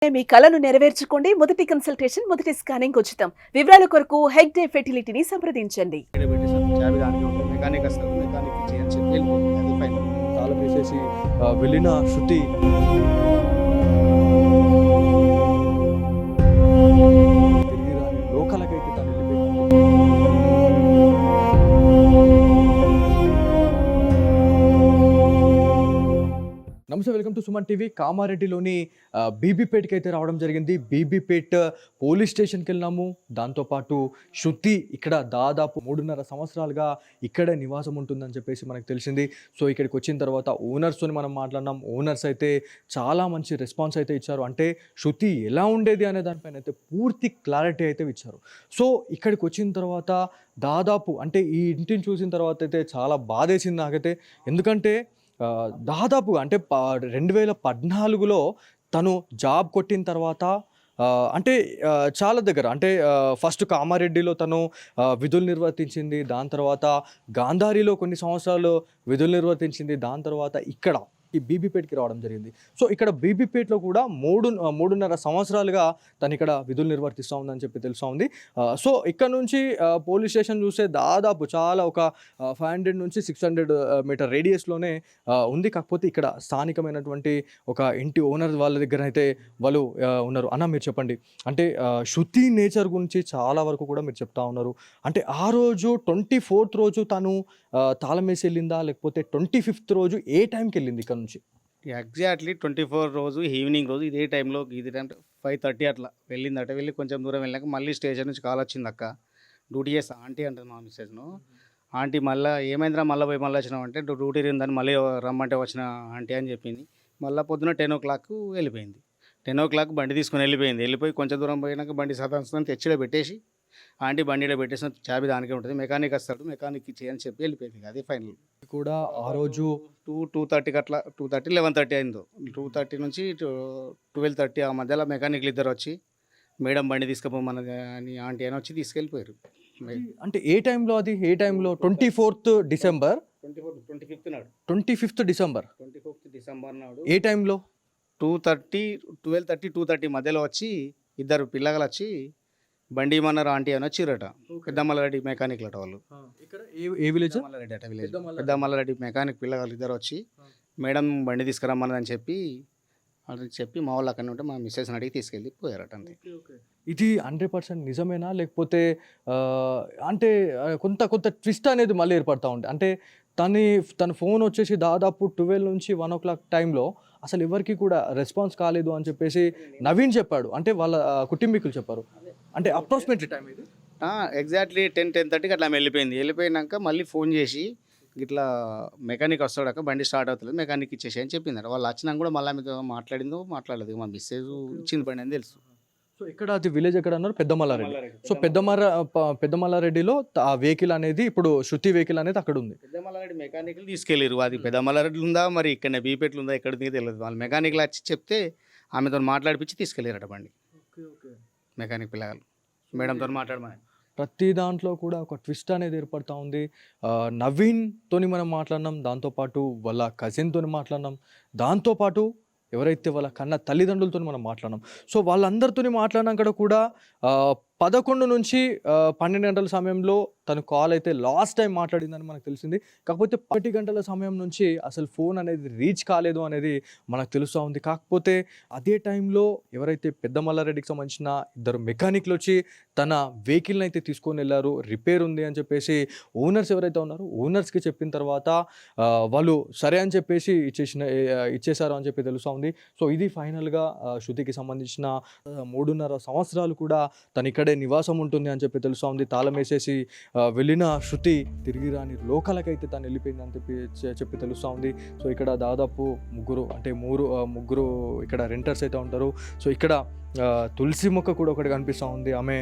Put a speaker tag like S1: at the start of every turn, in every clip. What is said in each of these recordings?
S1: మీ కలను నెరవేర్చుకోండి. మొదటి కన్సల్టేషన్, మొదటి స్కానింగ్ ఉచితం. వివరాల కొరకు హెగ్ డే ఫెర్టిలిటీని సంప్రదించండి.
S2: తాళం వేసేసి వెళ్ళిన శృతి తిరిగి రాని లోకాలకైతే తను నమస్తే, వెల్కమ్ టు సుమన్ టీవీ. కామారెడ్డిలోని బీబీపేట్కి అయితే రావడం జరిగింది. బీబీపేట్ పోలీస్ స్టేషన్కి వెళ్ళినాము. దాంతోపాటు శృతి ఇక్కడ దాదాపు 3.5 సంవత్సరాలుగా ఇక్కడే నివాసం ఉంటుందని చెప్పేసి మనకు తెలిసింది. సో ఇక్కడికి వచ్చిన తర్వాత ఓనర్స్తో మనం మాట్లాడినాం. ఓనర్స్ అయితే చాలా మంచి రెస్పాన్స్ అయితే ఇచ్చారు. అంటే శృతి ఎలా ఉండేది అనే దానిపైన అయితే పూర్తి క్లారిటీ అయితే ఇచ్చారు. సో ఇక్కడికి వచ్చిన తర్వాత దాదాపు అంటే ఈ ఇంటిని చూసిన తర్వాత అయితే చాలా బాధేసింది నాకైతే. ఎందుకంటే దాదాపుగా అంటే 2014లో తను జాబ్ కొట్టిన తర్వాత అంటే చాలా దగ్గర అంటే ఫస్ట్ కామారెడ్డిలో తను విధులు నిర్వర్తించింది. దాని తర్వాత గాంధారిలో కొన్ని సంవత్సరాలు విధులు నిర్వర్తించింది. దాని తర్వాత ఇక్కడ ఈ బీబీపేట్కి రావడం జరిగింది. సో ఇక్కడ బీబీపేట్లో కూడా 3.5 సంవత్సరాలుగా తను ఇక్కడ విధులు నిర్వర్తిస్తూ ఉందని చెప్పి తెలుస్తూ ఉంది. సో ఇక్కడ నుంచి పోలీస్ స్టేషన్ చూస్తే దాదాపు చాలా ఒక 500 నుంచి 600 మీటర్ రేడియస్లోనే ఉంది. కాకపోతే ఇక్కడ స్థానికమైనటువంటి ఒక ఇంటి ఓనర్ వాళ్ళ దగ్గర అయితే వాళ్ళు ఉన్నారు. అన్న మీరు చెప్పండి, అంటే శృతి నేచర్ గురించి చాలా వరకు కూడా మీరు చెప్తా ఉన్నారు. అంటే ఆ రోజు 24th రోజు తను తాళం వేసి వెళ్ళిందా, లేకపోతే 25th రోజు ఏ టైంకి వెళ్ళింది ఇక్కడ నుంచి?
S3: ఎగ్జాక్ట్లీ 24 రోజు ఈవినింగ్ రోజు ఇదే టైంలో ఇది టైం 5:30 అట్లా వెళ్ళిందట. వెళ్ళి కొంచెం దూరం వెళ్ళాక మళ్ళీ స్టేషన్ నుంచి కాల్ వచ్చింది. అక్క డ్యూటీ చేస్తా ఆంటీ అంటుంది మా మిస్సెస్ను. ఆంటీ మళ్ళీ ఏమైందిరా మళ్ళీ పోయి మళ్ళీ వచ్చినావు అంటే డ్యూటీ ఉందని మళ్ళీ రమ్మంటే వచ్చిన ఆంటీ అని చెప్పింది. మళ్ళీ పొద్దున 10 o'clock వెళ్ళిపోయింది. 10 o'clock బండి తీసుకొని వెళ్ళిపోయి కొంచెం దూరం పోయినాక బండి సతాంశం తెచ్చిలో పెట్టేసి ఆంటీ బండిలో పెట్టేసిన చాబీ దానికే ఉంటుంది, మెకానిక్ వస్తాడు మెకానిక్ ఇచ్చేయని చెప్పి వెళ్ళిపోయింది. అది ఫైనల్.
S2: కూడా ఆ రోజు
S3: 2:30 అట్లా 2:30 11:30 అయిందో. 2:30 నుంచి 12:30 ఆ మధ్యలో మెకానిక్లు ఇద్దరు వచ్చి మేడం బండి తీసుకుపోమన్నది అని ఆంటీ అని వచ్చి తీసుకెళ్ళిపోయారు.
S2: అంటే ఏ టైంలో అది ఏ టైంలో? 24th డిసెంబర్
S3: 25th నాడు
S2: 25th డిసెంబర్
S3: 25th డిసెంబర్ నాడు
S2: ఏ టైంలో?
S3: 12:30 2:30 మధ్యలో వచ్చి ఇద్దరు పిల్లలు వచ్చి బండి ఇమ్మన్నారు ఆంటీ అని వచ్చిరట. పెద్దమల్లారెడ్డి మెకానిక్లు అట వాళ్ళు.
S2: ఇక్కడ ఏ విలేజ్?
S3: మల్లారెడ్డి అట విలేజ్. పెద్దమల్లారెడ్డి మెకానిక్ పిల్లలు ఇద్దరు వచ్చి మేడం బండి తీసుకురమ్మని చెప్పి మా వాళ్ళు అక్కడనే ఉంటే మా మిస్సెస్ని అడిగి తీసుకెళ్ళి పోయారట. అంతే.
S2: ఇది 100% నిజమేనా, లేకపోతే అంటే కొంత ట్విస్ట్ అనేది మళ్ళీ ఏర్పడతా ఉంది? అంటే తన ఫోన్ వచ్చేసి దాదాపు 12 నుంచి 1 o'clock టైంలో అసలు ఎవరికి కూడా రెస్పాన్స్ కాలేదు అని చెప్పేసి నవీన్ చెప్పాడు. అంటే వాళ్ళ కుటుంబీకులు చెప్పారు. అంటే అప్రాక్సిమేట్లీ టైం ఇది
S3: ఎగ్జాక్ట్లీ 10-10:30 అట్లా వెళ్ళిపోయినాక మళ్ళీ ఫోన్ చేసి ఇట్లా మెకానిక్ వస్తాడక బండి స్టార్ట్ అవుతుంది మెకానిక్ ఇచ్చేసి అని చెప్పిందట. వాళ్ళు వచ్చినాక కూడా మళ్ళీ మీతో మాట్లాడలేదు. మా మిస్సేజ్ ఇచ్చింది బండి అని తెలుసు.
S2: సో ఇక్కడ అది విలేజ్ ఎక్కడ అన్నారు? పెద్దమల్లారెడ్డి. సో పెద్దమల్లారెడ్డిలో ఆ వెహికల్ అనేది ఇప్పుడు శృతి వెహికల్ అనేది అక్కడ ఉంది.
S3: పెద్దమల్లారెడ్డి మెకానిక్లు తీసుకెళ్ళారు. అది పెద్దమల్లారెడ్డి ఉందా మరి ఇక్కడ బీపేట్లు ఉందా ఎక్కడ తెలియదు. వాళ్ళు మెకానిక్లు వచ్చి చెప్తే ఆమెతో మాట్లాడిపించి తీసుకెళ్ళారట బండి. మెకానిక్ పిల్లలు మేడంతో మాట్లాడమని.
S2: ప్రతి దాంట్లో కూడా ఒక ట్విస్ట్ అనేది ఏర్పడుతూ ఉంది. నవీన్తోని మనం మాట్లాడినాం, దాంతోపాటు వాళ్ళ కజిన్తో మాట్లాడినాం, దాంతోపాటు ఎవరైతే వాళ్ళ కన్న తల్లిదండ్రులతో మనం మాట్లాడినాం. సో వాళ్ళందరితో మాట్లాడినాక కూడా 11 నుంచి 12 గంటల సమయంలో తను కాల్ అయితే లాస్ట్ టైం మాట్లాడిందని మనకు తెలిసింది. కాకపోతే 10 గంటల సమయం నుంచి అసలు ఫోన్ అనేది రీచ్ కాలేదు అనేది మనకు తెలుస్తూ ఉంది. కాకపోతే అదే టైంలో ఎవరైతే పెద్దమల్లారెడ్డికి సంబంధించిన ఇద్దరు మెకానిక్లు వచ్చి తన వెహికల్ని అయితే తీసుకొని వెళ్ళారు. రిపేర్ ఉంది అని చెప్పేసి ఓనర్స్ ఎవరైతే ఉన్నారో ఓనర్స్కి చెప్పిన తర్వాత వాళ్ళు సరే అని చెప్పేసి ఇచ్చేసారు అని చెప్పి తెలుస్తూ ఉంది. సో ఇది ఫైనల్గా శృతికి సంబంధించిన 3.5 సంవత్సరాలు కూడా తను ఇక్కడే నివాసం ఉంటుంది అని చెప్పి తెలుస్తూ ఉంది. తాళం వేసేసి వెళ్ళిన శృతి తిరిగి రాని లోకాలకైతే తను వెళ్ళిపోయింది అని చెప్పి తెలుస్తూ ఉంది. సో ఇక్కడ దాదాపు ముగ్గురు ఇక్కడ రెంటర్స్ అయితే ఉంటారు. సో ఇక్కడ తులసి మొక్క కూడా ఒకటి కనిపిస్తూ ఉంది. ఆమె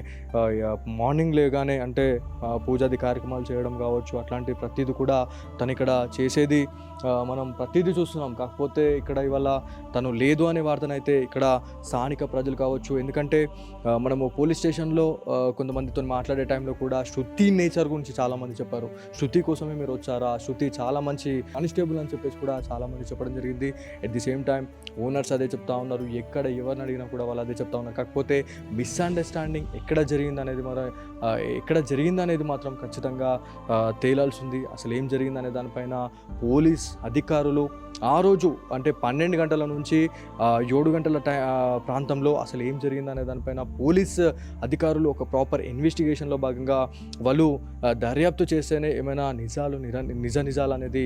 S2: మార్నింగ్ లేగానే అంటే పూజాది కార్యక్రమాలు చేయడం కావచ్చు, అట్లాంటి ప్రతిదీ కూడా తను ఇక్కడ చేసేది మనం ప్రతిదీ చూస్తున్నాం. కాకపోతే ఇక్కడ ఇవాళ తను లేదు అనే వార్తనైతే ఇక్కడ స్థానిక ప్రజలు కావచ్చు, ఎందుకంటే మనము పోలీస్ స్టేషన్లో కొంతమందితో మాట్లాడే టైంలో కూడా శృతి నేచర్ గురించి చాలామంది చెప్పారు. శృతి కోసమే మీరు వచ్చారా, శృతి చాలా మంచి కానిస్టేబుల్ అని చెప్పేసి కూడా చాలామంది చెప్పడం జరిగింది. At the same time owners అదే చెప్తా ఉన్నారు, ఎక్కడ ఎవరిని అడిగినా కూడా వాళ్ళు అదే చెప్తా ఉన్నారు. కాకపోతే మిస్అండర్స్టాండింగ్ ఎక్కడ జరిగిందనేది మాత్రం ఖచ్చితంగా తేలాల్సింది. అసలు ఏం జరిగిందనే దానిపైన పోలీస్ అధికారులు ఆ రోజు అంటే 12 గంటల నుంచి 7 గంటల ప్రాంతంలో అసలు ఏం జరిగిందనే దానిపైన పోలీస్ అధికారులు ఒక ప్రాపర్ ఇన్వెస్టిగేషన్లో భాగంగా వాళ్ళు దర్యాప్తు చేస్తేనే ఏమైనా నిజాలు అనేది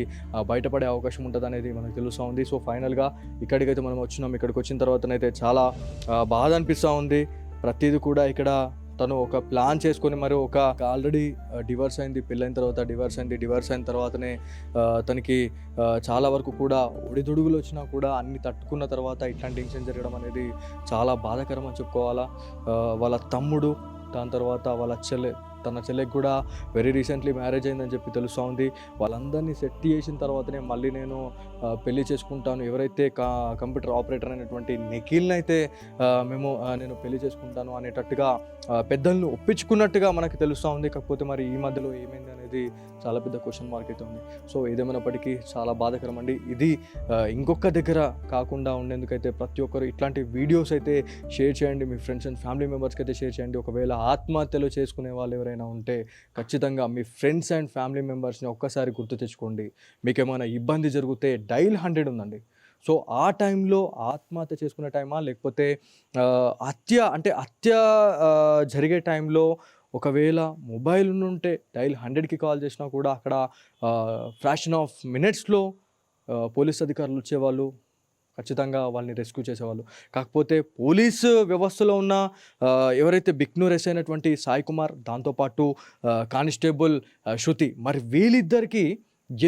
S2: బయటపడే అవకాశం ఉంటుంది అనేది మనకు తెలుస్తూ ఉంది. సో ఫైనల్గా ఇక్కడికైతే మనం వచ్చినాం. ఇక్కడికి వచ్చిన తర్వాతనైతే చాలా బాధ అనిపిస్తూ ఉంది. ప్రతిదీ కూడా ఇక్కడ తను ఒక ప్లాన్ చేసుకొని మరి ఒక ఆల్రెడీ డివర్స్ అయింది, పెళ్ళైన తర్వాత డివర్స్ అయిన తర్వాతనే తనకి చాలా వరకు కూడా ఒడిదుడుగులు వచ్చినా కూడా అన్ని తట్టుకున్న తర్వాత ఇట్లాంటి ఇన్సిడెంట్ జరగడం అనేది చాలా బాధాకరం అని చెప్పుకోవాలా. వాళ్ళ తమ్ముడు, దాని తర్వాత వాళ్ళ తన చెల్లెకి కూడా వెరీ రీసెంట్లీ మ్యారేజ్ అయిందని చెప్పి తెలుస్తూ ఉంది. వాళ్ళందరినీ సెట్ చేసిన తర్వాతనే మళ్ళీ నేను పెళ్లి చేసుకుంటాను, ఎవరైతే కంప్యూటర్ ఆపరేటర్ అయినటువంటి నిఖిల్ని అయితే నేను పెళ్లి చేసుకుంటాను అనేటట్టుగా పెద్దలను ఒప్పించుకున్నట్టుగా మనకు తెలుస్తూ ఉంది. కాకపోతే మరి ఈ మధ్యలో ఏమైంది అనేది చాలా పెద్ద క్వశ్చన్ మార్క్ అయితే ఉంది. సో ఏదేమైనప్పటికీ చాలా బాధాకరం అండి. ఇది ఇంకొక దగ్గర కాకుండా ఉండేందుకైతే ప్రతి ఒక్కరు ఇట్లాంటి వీడియోస్ అయితే షేర్ చేయండి, మీ ఫ్రెండ్స్ అండ్ ఫ్యామిలీ మెంబర్స్కి అయితే షేర్ చేయండి. ఒకవేళ ఆత్మహత్యలు చేసుకునే వాళ్ళు ఎవరైనా ఉంటే ఖచ్చితంగా మీ ఫ్రెండ్స్ అండ్ ఫ్యామిలీ మెంబర్స్ని ఒక్కసారి గుర్తు తెచ్చుకోండి. మీకు ఏమైనా ఇబ్బంది జరిగితే డైల్ 100 ఉందండి. సో ఆ టైంలో ఆత్మహత్య చేసుకునే టైమా, లేకపోతే హత్య జరిగే టైంలో ఒకవేళ మొబైల్ ఉంటే డైల్ 100కి కాల్ చేసినా కూడా అక్కడ ఫ్రాక్షన్ ఆఫ్ మినిట్స్లో పోలీస్ అధికారులు వచ్చేవాళ్ళు, ఖచ్చితంగా వాళ్ళని రెస్క్యూ చేసేవాళ్ళు. కాకపోతే పోలీసు వ్యవస్థలో ఉన్న ఎవరైతే బిక్నూర్ ఎస్ఐ అయినటువంటి సాయి కుమార్, దాంతోపాటు కానిస్టేబుల్ శృతి, మరి వీళ్ళిద్దరికీ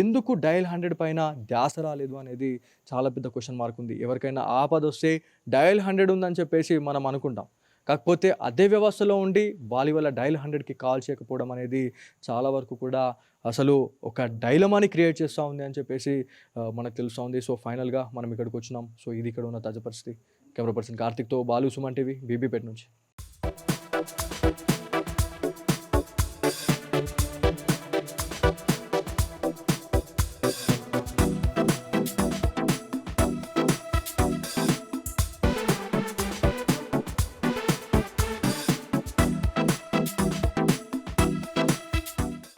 S2: ఎందుకు డయల్ 100 పైన ధ్యాస రాలేదు అనేది చాలా పెద్ద క్వశ్చన్ మార్క్ ఉంది. ఎవరికైనా ఆపద వస్తే డయల్ 100 ఉందని చెప్పేసి మనం అనుకుంటాం. కాకపోతే అదే వ్యవస్థలో ఉండి వాళ్ళ డయల్ 100కి కాల్ చేయకపోవడం అనేది చాలా వరకు కూడా అసలు ఒక డైలమాని క్రియేట్ చేస్తూ ఉంది అని చెప్పేసి మనకు తెలుస్తూ ఉంది. సో ఫైనల్గా మనం ఇక్కడికి వచ్చినాం. సో ఇది ఇక్కడ ఉన్న తాజా పరిస్థితి. కెమెరా పర్సన్ కార్తిక్తో బాలు, సుమన్ టీవీ, బీబీపేట నుంచి.